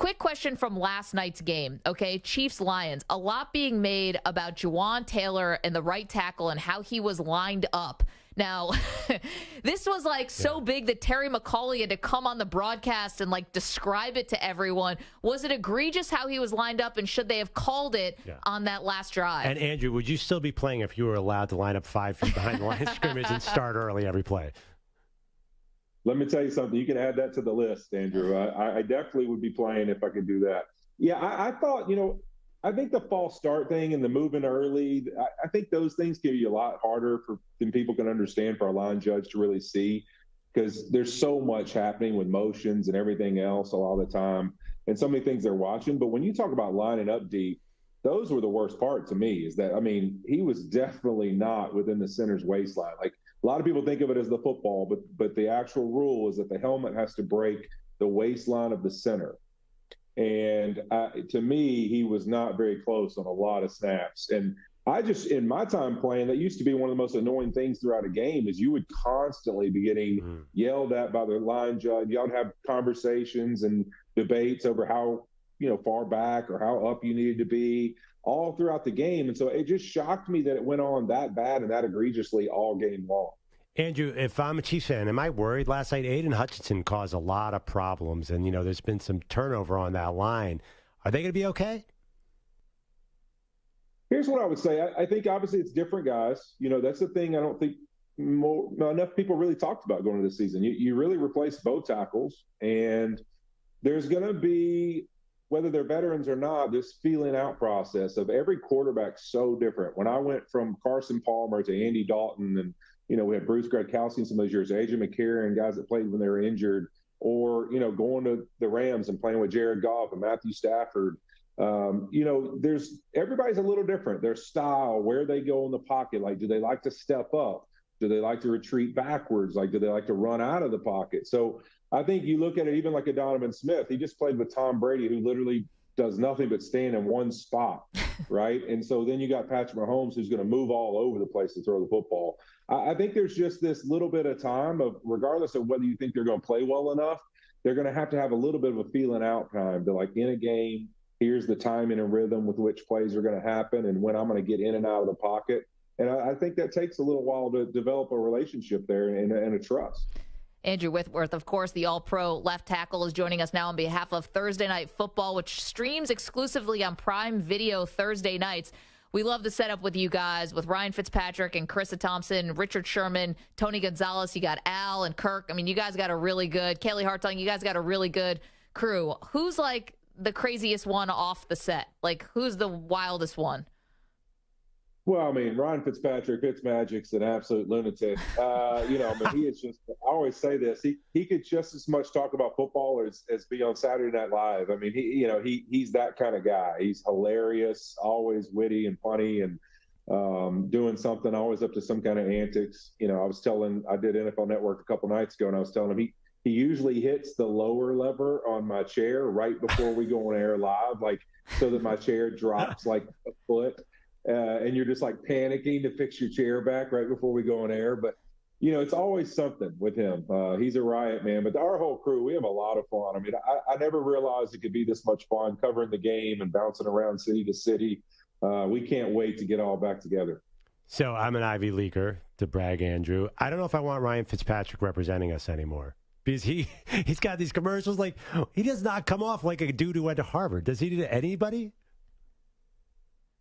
quick question from last night's game, okay? Chiefs-Lions. A lot being made about Juwan Taylor and the right tackle and how he was lined up. Now, this was so big that Terry McAulay had to come on the broadcast and describe it to everyone. Was it egregious how he was lined up, and should they have called it on that last drive? And Andrew, would you still be playing if you were allowed to line up 5 feet behind the line of scrimmage and start early every play? Let me tell you something. You can add that to the list, Andrew. I definitely would be playing if I could do that. Yeah, I thought, I think the false start thing and the moving early, I think those things can be a lot harder than people can understand for a line judge to really see, because there's so much happening with motions and everything else a lot of the time, and so many things they're watching. But when you talk about lining up deep, those were the worst part to me, is that, he was definitely not within the center's waistline. A lot of people think of it as the football, but the actual rule is that the helmet has to break the waistline of the center. And to me, he was not very close on a lot of snaps. And in my time playing, that used to be one of the most annoying things throughout a game, is you would constantly be getting yelled at by the line judge. Y'all would have conversations and debates over how, far back or how up you needed to be all throughout the game. And so it just shocked me that it went on that bad and that egregiously all game long. Andrew, if I'm a Chiefs fan, am I worried? Last night, Aiden Hutchinson caused a lot of problems, and, there's been some turnover on that line. Are they going to be okay? Here's what I would say. I think, obviously, it's different guys. That's the thing I don't think enough people really talked about going into the season. You really replaced both tackles, and there's going to be, whether they're veterans or not, this feeling out process of every quarterback so different. When I went from Carson Palmer to Andy Dalton, and we had Bruce Gradkowski in some of those years, Adrian McCarron, guys that played when they were injured, or, going to the Rams and playing with Jared Goff and Matthew Stafford. Everybody's a little different. Their style, where they go in the pocket, do they like to step up? Do they like to retreat backwards? Do they like to run out of the pocket? So I think you look at it even like a Donovan Smith. He just played with Tom Brady, who literally does nothing but stand in one spot, right? And so then you got Patrick Mahomes, who's going to move all over the place to throw the football. I think there's just this little bit of time of, regardless of whether you think they're going to play well enough, they're going to have a little bit of a feeling out time to, in a game, here's the timing and rhythm with which plays are going to happen and when I'm going to get in and out of the pocket. And I think that takes a little while to develop a relationship there and a trust. Andrew Whitworth, of course, the All-Pro left tackle, is joining us now on behalf of Thursday Night Football, which streams exclusively on Prime Video Thursday nights. We love the setup with you guys, with Ryan Fitzpatrick and Carissa Thompson, Richard Sherman, Tony Gonzalez. You got Al and Kirk. You guys got a really good, Kaylee Hartung, you guys got a really good crew. Who's the craziest one off the set? Who's the wildest one? Well, Ryan Fitzmagic's an absolute lunatic. He is just, I always say this, he could just as much talk about football as be on Saturday Night Live. He's that kind of guy. He's hilarious, always witty and funny, and doing something, always up to some kind of antics. I did NFL Network a couple nights ago, and I was telling him he usually hits the lower lever on my chair right before we go on air live, so that my chair drops a foot. And you're just panicking to fix your chair back right before we go on air. But, it's always something with him. He's a riot, man. But our whole crew, we have a lot of fun. I never realized it could be this much fun covering the game and bouncing around city to city. We can't wait to get all back together. So I'm an Ivy Leaguer, to brag, Andrew. I don't know if I want Ryan Fitzpatrick representing us anymore. Because he's got these commercials he does not come off like a dude who went to Harvard. Does he to anybody?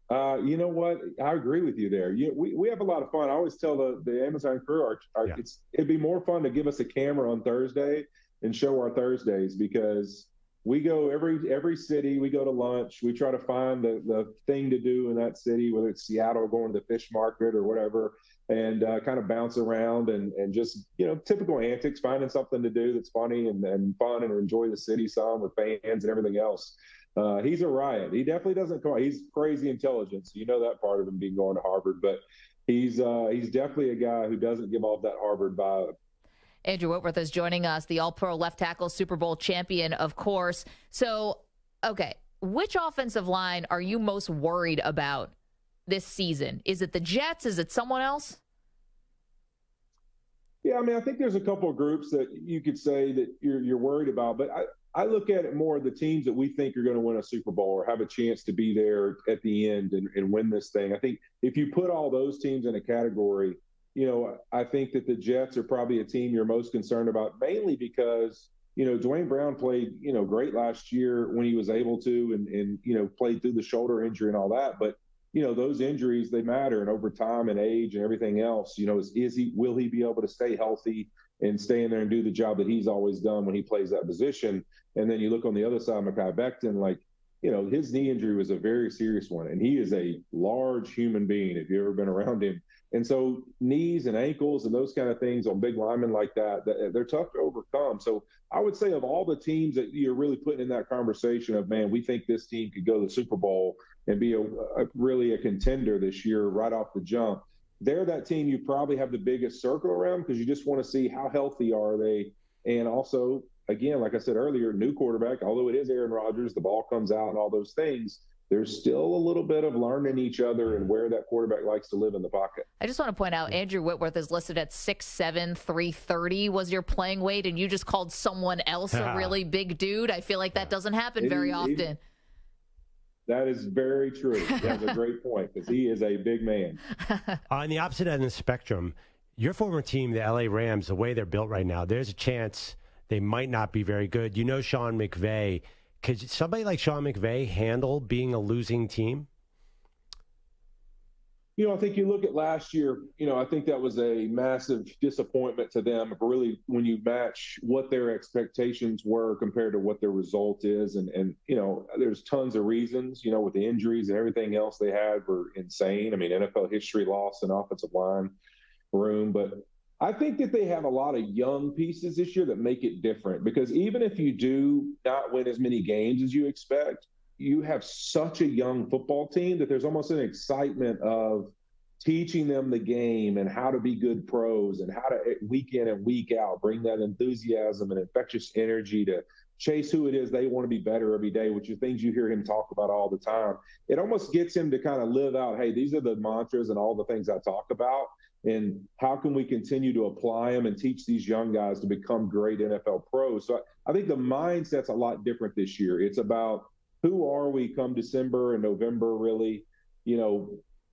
You know what? I agree with you there. We have a lot of fun. I always tell the Amazon crew, it'd be more fun to give us a camera on Thursday and show our Thursdays, because we go every city. We go to lunch. We try to find the thing to do in that city, whether it's Seattle, going to the fish market or whatever, and kind of bounce around and just, typical antics, finding something to do that's funny and fun, and enjoy the city some with fans and everything else. He's a riot. He definitely doesn't come. He's crazy intelligent, so you know that part of him being going to Harvard. But he's definitely a guy who doesn't give off that Harvard vibe. Andrew Whitworth is joining us, the All-Pro left tackle, Super Bowl champion, of course. So, okay, which offensive line are you most worried about this season? Is it the Jets? Is it someone else? Yeah, I mean, I think there's a couple of groups that you could say that you're worried about, but I look at it more the teams that we think are going to win a Super Bowl or have a chance to be there at the end and win this thing. I think if you put all those teams in a category, I think that the Jets are probably a team you're most concerned about, mainly because, Dwayne Brown played, great last year when he was able to and played through the shoulder injury and all that. But those injuries, they matter. And over time and age and everything else, will he be able to stay healthy and stay in there and do the job that he's always done when he plays that position? And then you look on the other side, Mekhi Becton, his knee injury was a very serious one. And he is a large human being if you've ever been around him. And so knees and ankles and those kind of things on big linemen like that, they're tough to overcome. So I would say of all the teams that you're really putting in that conversation of, man, we think this team could go to the Super Bowl and be really a contender this year right off the jump, they're that team you probably have the biggest circle around because you just want to see how healthy are they. And also, again, like I said earlier, new quarterback, although it is Aaron Rodgers, the ball comes out and all those things, there's still a little bit of learning each other and where that quarterback likes to live in the pocket. I just want to point out, Andrew Whitworth is listed at 6'7", 330 was your playing weight, and you just called someone else a really big dude. I feel like that doesn't happen very often. That is very true. That's a great point because he is a big man. On the opposite end of the spectrum, your former team, the LA Rams, the way they're built right now, there's a chance they might not be very good. Sean McVay. Could somebody like Sean McVay handle being a losing team? I think you look at last year, I think that was a massive disappointment to them. Really, when you match what their expectations were compared to what their result is. And there's tons of reasons, with the injuries and everything else they had were insane. I mean, NFL history lost an offensive line room. But I think that they have a lot of young pieces this year that make it different because even if you do not win as many games as you expect, you have such a young football team that there's almost an excitement of teaching them the game and how to be good pros and how to week in and week out bring that enthusiasm and infectious energy to chase who it is they want to be better every day, which are things you hear him talk about all the time. It almost gets him to kind of live out, hey, these are the mantras and all the things I talk about, and how can we continue to apply them and teach these young guys to become great NFL pros? So I think the mindset's a lot different this year. It's about who are we come December and November, really,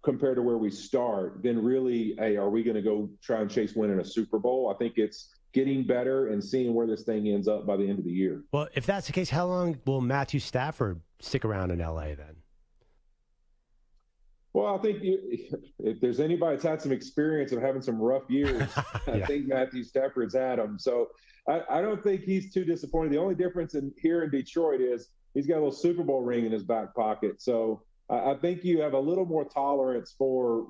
compared to where we start, then really, hey, are we going to go try and chase winning a Super Bowl? I think it's getting better and seeing where this thing ends up by the end of the year. Well, if that's the case, how long will Matthew Stafford stick around in LA then? Well, I think if there's anybody that's had some experience of having some rough years, I think Matthew Stafford's had them. So I don't think he's too disappointed. The only difference here in Detroit is he's got a little Super Bowl ring in his back pocket. So I think you have a little more tolerance for,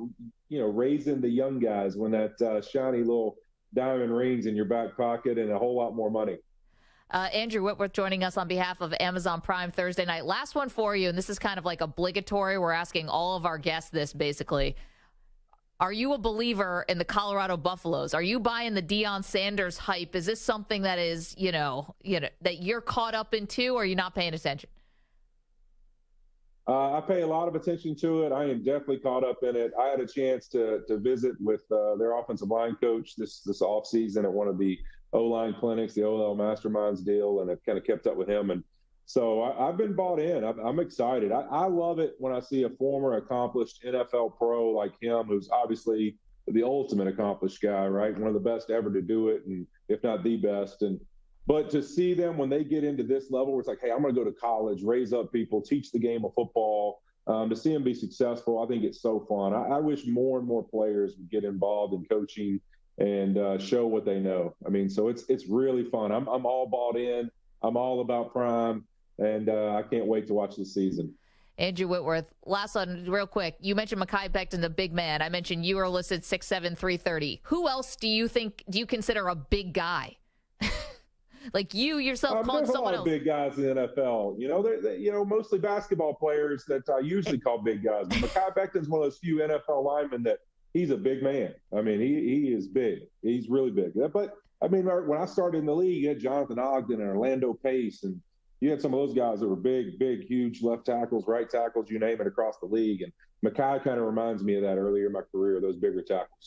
raising the young guys when that shiny little diamond ring's in your back pocket and a whole lot more money. Andrew Whitworth joining us on behalf of Amazon Prime Thursday night. Last one for you, and this is kind of like obligatory. We're asking all of our guests this, basically. Are you a believer in the Colorado Buffaloes? Are you buying the Deion Sanders hype? Is this something that is, that you're caught up into, or are you not paying attention? I pay a lot of attention to it. I am definitely caught up in it. I had a chance to visit with their offensive line coach this offseason at one of the O-line clinics, the OL Masterminds deal, and I've kind of kept up with him. And so I've been bought in. I'm excited. I love it when I see a former accomplished NFL pro like him, who's obviously the ultimate accomplished guy, right? One of the best ever to do it, and if not the best. But to see them when they get into this level where it's like, hey, I'm going to go to college, raise up people, teach the game of football, to see them be successful, I think it's so fun. I wish more and more players would get involved in coaching and show what they know. I mean, so it's really fun. I'm all bought in. I'm all about Prime, and I can't wait to watch this season. Andrew Whitworth, last one, real quick. You mentioned Mekhi Becton, the big man. I mentioned you were listed 6'7", 330. Who else do you consider a big guy? Like you yourself calling someone else. There's a lot of big guys in the NFL. They're mostly basketball players that I usually call big guys. But Mekhi Becton's one of those few NFL linemen that he's a big man. I mean, he is big. He's really big. But, I mean, when I started in the league, you had Jonathan Ogden and Orlando Pace, and you had some of those guys that were big, huge left tackles, right tackles, you name it, across the league. And Mekhi kind of reminds me of that earlier in my career, those bigger tackles.